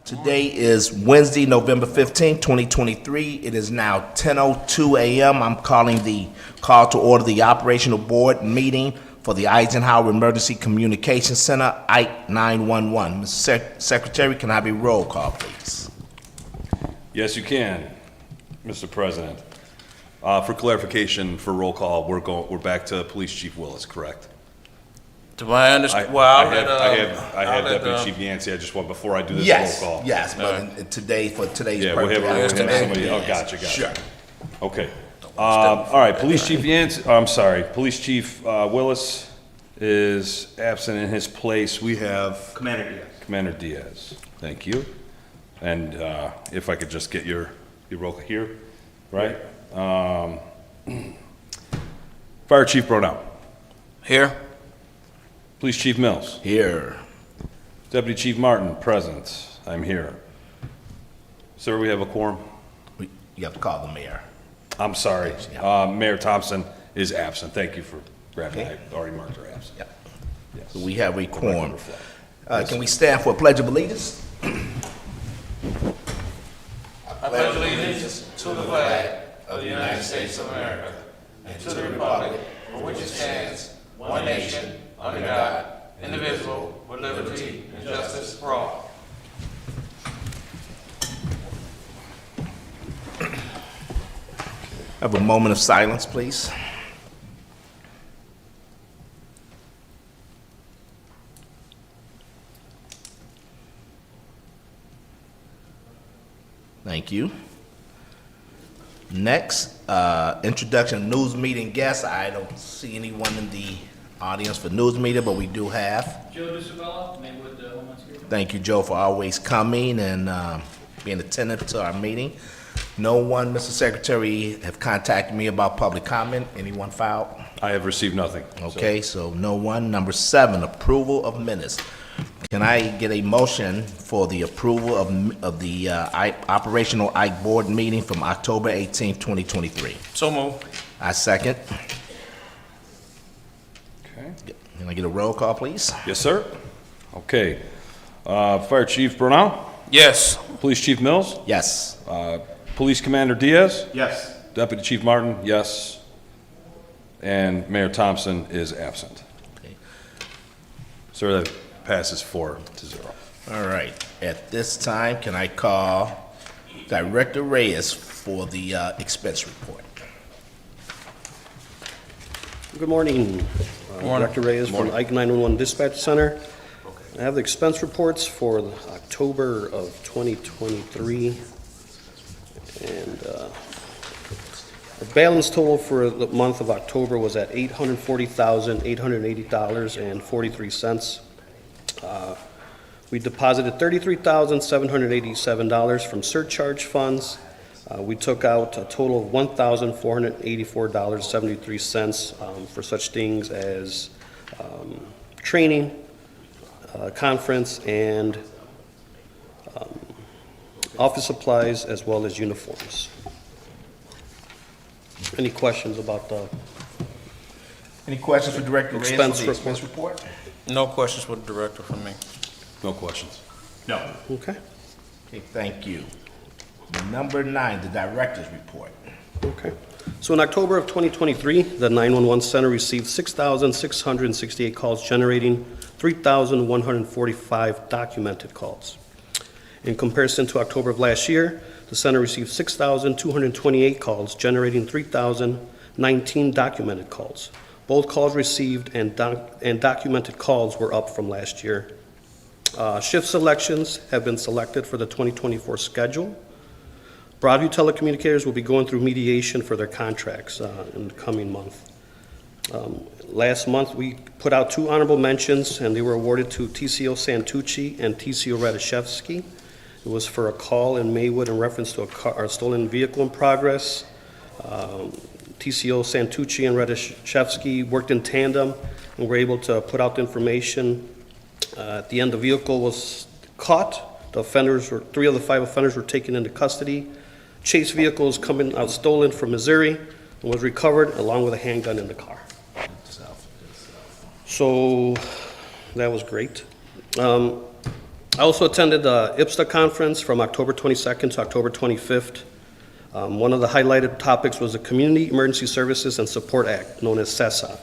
Today is Wednesday, November 15, 2023. It is now 10:02 a.m. I'm calling the call to order the operational board meeting for the Eisenhower Emergency Communications Center, IKE 911. Mr. Secretary, can I have a roll call, please? Yes, you can, Mr. President. For clarification, for roll call, we're back to Police Chief Willis, correct? Do I understand? I have Deputy Chief Yancey. I just want, before I do this roll call. Yes, but today, for today's Yeah, purpose. we have somebody. Oh, gotcha. Sure. Okay. All right, Police Chief Yancey, Police Chief Willis is absent. In his place, we have Commander Diaz. Thank you. And if I could just get your roll call here, right? Fire Chief Brownell. Here. Police Chief Mills. Here. Deputy Chief Martin, present. I'm here. Sir, we have a quorum? You have to call the mayor. I'm sorry. Mayor Thompson is absent. Thank you for grabbing that. I already marked her absent. Yep. Yes. So we have a quorum. Can we stand for a pledge of allegiance? I pledge allegiance to the flag of the United States of America and to the republic for which it stands, one nation, under God, indivisible, with liberty and justice for all. Have a moment of silence, please. Thank you. Next, introduction of news meeting guests. I don't see anyone in the audience for news meeting, but we do have. Joe DeSabella, Maywood, Homeland Security. Thank you, Joe, for always coming and being attentive to our meeting. No one, Mr. Secretary, have contacted me about public comment. Anyone filed? I have received nothing. Okay, so no one. Number 7, approval of minutes. Can I get a motion for the approval of the operational IKE board meeting from October 18, 2023? So move. I second. Okay. Can I get a roll call, please? Yes, sir. Okay. Fire Chief Brownell. Yes. Police Chief Mills. Yes. Police Commander Diaz. Yes. Deputy Chief Martin, yes. And Mayor Thompson is absent. Okay. Sir, that passes 4-0. All right. At this time, can I call Director Reyes for the expense report? Good morning. Director Reyes from IKE 911 Dispatch Center. I have the expense reports for October of 2023. And the balance total for the month of October was at $840,880.43. We deposited $33,787 from surcharge funds. We took out a total of $1,484.73 for such things as training, conference, and office supplies, as well as uniforms. Any questions about the Any questions for Director Reyes Expense for the expense report? No questions for the director from me. No questions. No. Okay. Okay, thank you. Number 9, the director's report. Okay. So in October of 2023, the 911 Center received 6,668 calls, generating 3,145 documented calls. In comparison to October of last year, the center received 6,228 calls, generating 3,019 documented calls. Both calls received and documented calls were up from last year. Shift selections have been selected for the 2024 schedule. Broadview telecommunicators will be going through mediation for their contracts in the coming month. Last month, we put out 2 honorable mentions, and they were awarded to TCO Santucci and TCO Radishevsky. It was for a call in Maywood in reference to a stolen vehicle in progress. TCO Santucci and Radishevsky worked in tandem and were able to put out the information. At the end, the vehicle was caught. The offenders 3 of the 5 offenders were taken into custody. Chase vehicle is coming out stolen from Missouri and was recovered along with a handgun in the car. So that was great. I also attended the IPSTA conference from October 22nd to October 25th. One of the highlighted topics was the Community Emergency Services and Support Act, known as CESA.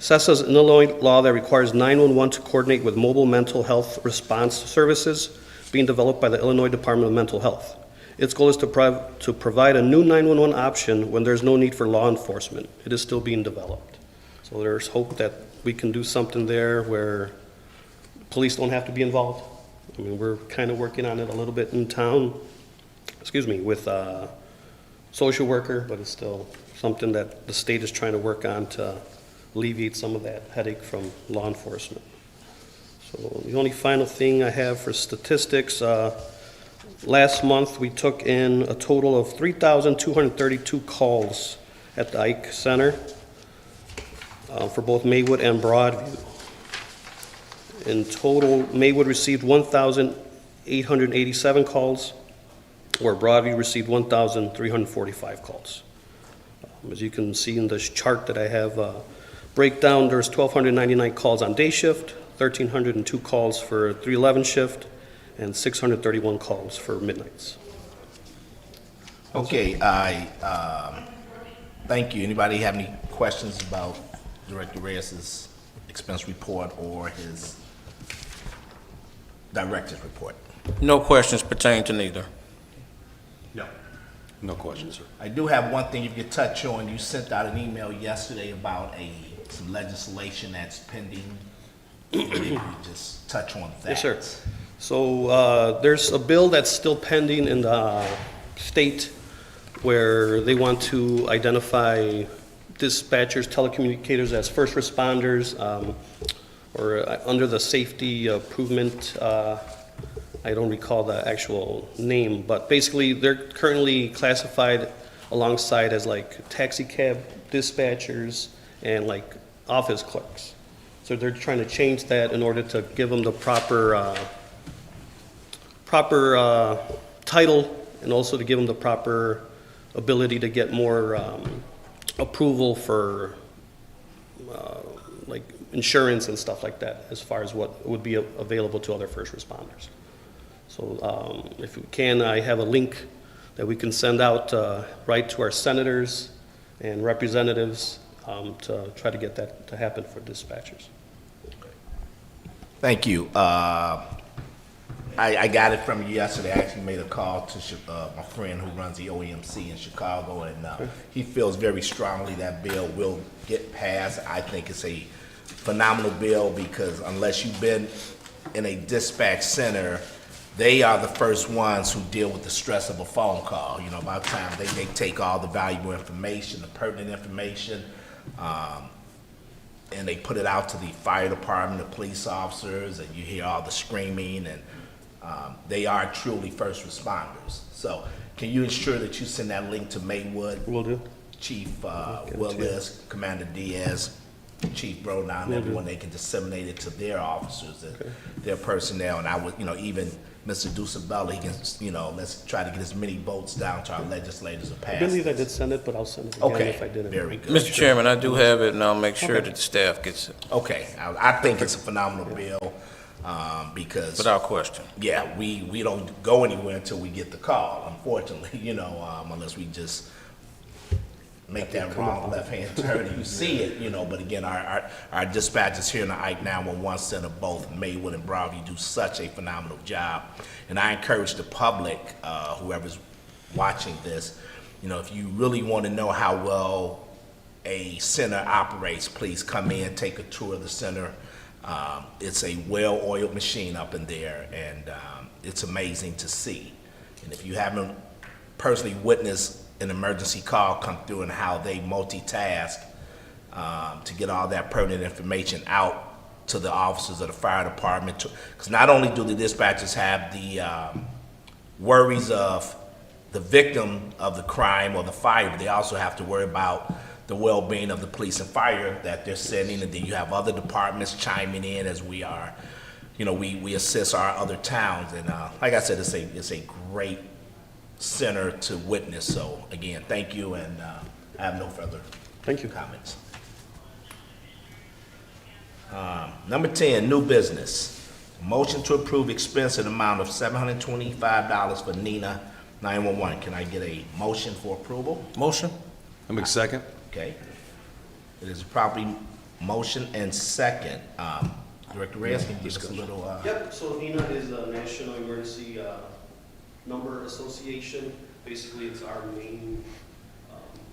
CESA is an Illinois law that requires 911 to coordinate with mobile mental health response services being developed by the Illinois Department of Mental Health. Its goal is to provide a new 911 option when there's no need for law enforcement. It is still being developed. So there's hope that we can do something there where police don't have to be involved. I mean, we're kind of working on it a little bit in town, with social worker, but it's still something that the state is trying to work on to alleviate some of that headache from law enforcement. So the only final thing I have for statistics, last month we took in a total of 3,232 calls at the IKE Center for both Maywood and Broadview. In total, Maywood received 1,887 calls, where Broadview received 1,345 calls. As you can see in this chart that I have breakdown, there's 1,299 calls on day shift, 1,302 calls for 311 shift, and 631 calls for midnights. Okay, thank you. Anybody have any questions about Director Reyes's expense report or his director's report? No questions pertaining to neither. No questions, sir. I do have one thing you could touch on. You sent out an email yesterday about some legislation that's pending. Maybe you just touch on that. Yes, sir. So there's a bill that's still pending in the state where they want to identify dispatchers, telecommunicators as first responders, or under the safety improvement, I don't recall the actual name, but basically they're currently classified alongside as like taxi cab dispatchers and like office clerks. So they're trying to change that in order to give them the proper title, and also to give them the proper ability to get more approval for like insurance and stuff like that, as far as what would be available to other first responders. So if we can, I have a link that we can send out right to our senators and representatives to try to get that to happen for dispatchers. Thank you. I got it from you yesterday. I actually made a call to my friend who runs the OEMC in Chicago, and he feels very strongly that bill will get passed. I think it's a phenomenal bill because unless you've been in a dispatch center, they are the first ones who deal with the stress of a phone call. You know, by the time they take all the valuable information, the pertinent information, and they put it out to the fire department, the police officers, and you hear all the screaming, and they are truly first responders. So can you ensure that you send that link to Maywood? Will do. Chief Willis, Commander Diaz, Chief Brodown, everyone, they can disseminate it to their officers and their personnel. And I would, even Mr. Dusabella, he can, let's try to get as many votes down to our legislators to pass. I believe I did send it, but I'll send it again if I didn't. Very good. Mr. Chairman, I do have it, and I'll make sure that the staff gets it, Okay, I think it's a phenomenal bill because without question. yeah, we don't go anywhere until we get the call, unfortunately, unless we just make that wrong left-hand turn and you see it, but again, our dispatchers here in the Ike 911 Center, both Maywood and Broadview, do such a phenomenal job. And I encourage the public, whoever's watching this, if you really want to know how well a center operates, please come in, take a tour of the center. It's a well-oiled machine up in there, and it's amazing to see. And if you haven't personally witnessed an emergency call come through and how they multitask to get all that pertinent information out to the officers of the fire department. Because not only do the dispatchers have the worries of the victim of the crime or the fire, but they also have to worry about the well-being of the police and fire that they're sending, and then you have other departments chiming in as we are, we assist our other towns. And like I said, it's a great center to witness. So again, thank you, and I have no further comments. Number 10, new business. Motion to approve expense in amount of $725 for Nina 911. Can I get a motion for approval? Motion? I make second. Okay. It is properly motion and second. Director Reyes, can you give us a little, Yep, so NENA is a National Emergency Number Association. Basically, it's our main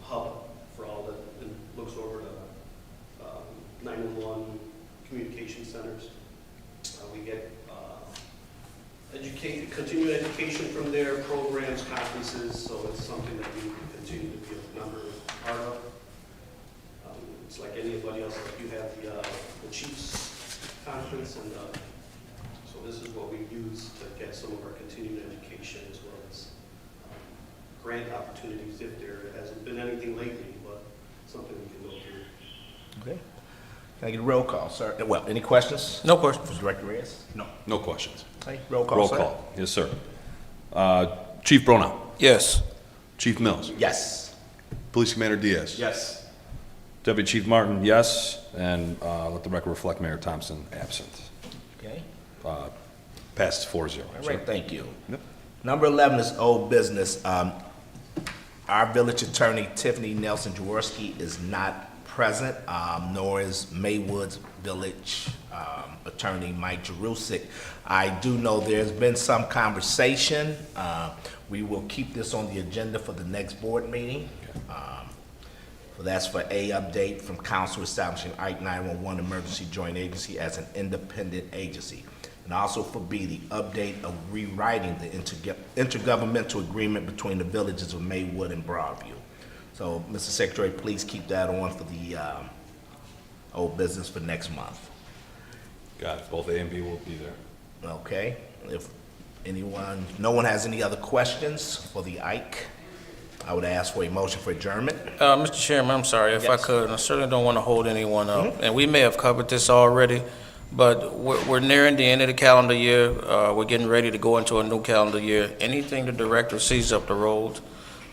hub for all that, and looks over the 911 communication centers. We get continuing education from their programs, conferences, so it's something that we continue to be a member part of. It's like anybody else, like you have the Chiefs Conference, and so this is what we use to get some of our continuing education as well as grant opportunities if there hasn't been anything lately, but something we can go through. okay. Can I get a roll call, sir? Well, any questions? No question. For Director Reyes? No. No questions. Okay, roll call, Roll sir. call. Yes, sir. Chief Bronow. Yes. Chief Mills. Yes. Police Commander Diaz. Yes. Deputy Chief Martin, yes. And let the record reflect Mayor Thompson absent. Okay. Passes 4-0. All right, thank you. Yep. Number 11 is old business. Our village attorney, Tiffany Nelson Jaworski, is not present, nor is Maywood's village attorney, Mike Jerusik. I do know there's been some conversation. We will keep this on the agenda for the next board meeting. So that's for A, update from council establishing IKE 911 Emergency Joint Agency as an independent agency. And also for B, the update of rewriting the intergovernmental agreement between the villages of Maywood and Broadview. So, Mr. Secretary, please keep that on for the old business for next month. Got it. Both A and B will be there. Okay? If no one has any other questions for the IKE, I would ask for a motion for adjournment. Mr. Chairman, I'm sorry, if I Yes. could, I certainly don't want to hold anyone up. And we may have covered this already, but we're nearing the end of the calendar year. We're getting ready to go into a new calendar year. Anything the director sees up the road,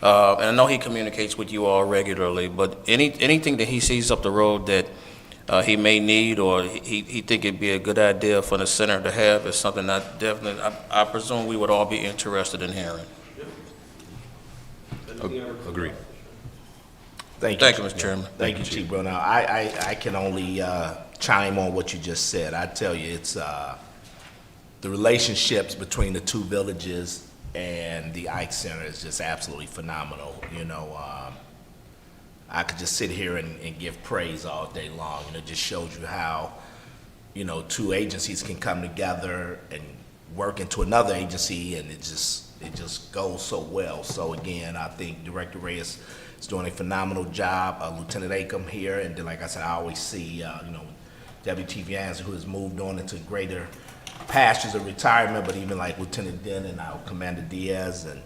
and I know he communicates with you all regularly, but anything that he sees up the road that he may need or he think it'd be a good idea for the center to have is something that definitely, I presume we would all be interested in hearing. Agreed. Thank you. Thank you, Mr. Chairman. Thank you, Chief Brown. Now, I can only chime on what you just said. I tell you, it's the relationships between the two villages and the IKE Center is just absolutely phenomenal. You know, I could just sit here and give praise all day long, and it just shows you how, you know, two agencies can come together and work into another agency, and it just goes so well. So again, I think Director Reyes is doing a phenomenal job. Lieutenant Acom here, and then, like I said, I always see, you know, Deputy Chief Yance, who has moved on into greater pastures of retirement, but even like Lieutenant Den and our Commander Diaz and,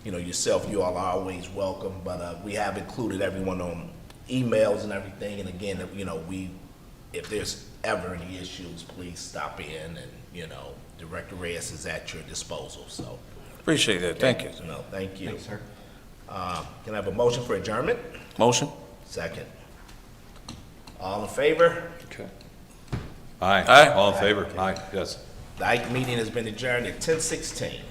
you know, yourself, you all are always welcome. But we have included everyone on emails and everything. And again, you know, if there's ever any issues, please stop in, and, you know, Director Reyes is at your disposal. So Appreciate that, thank you. no, thank you. Thanks, sir. Can I have a motion for adjournment? Motion? Second. All in favor? Okay. Aye. Aye. All in favor? Aye, yes. The IKE meeting has been adjourned at 10:16.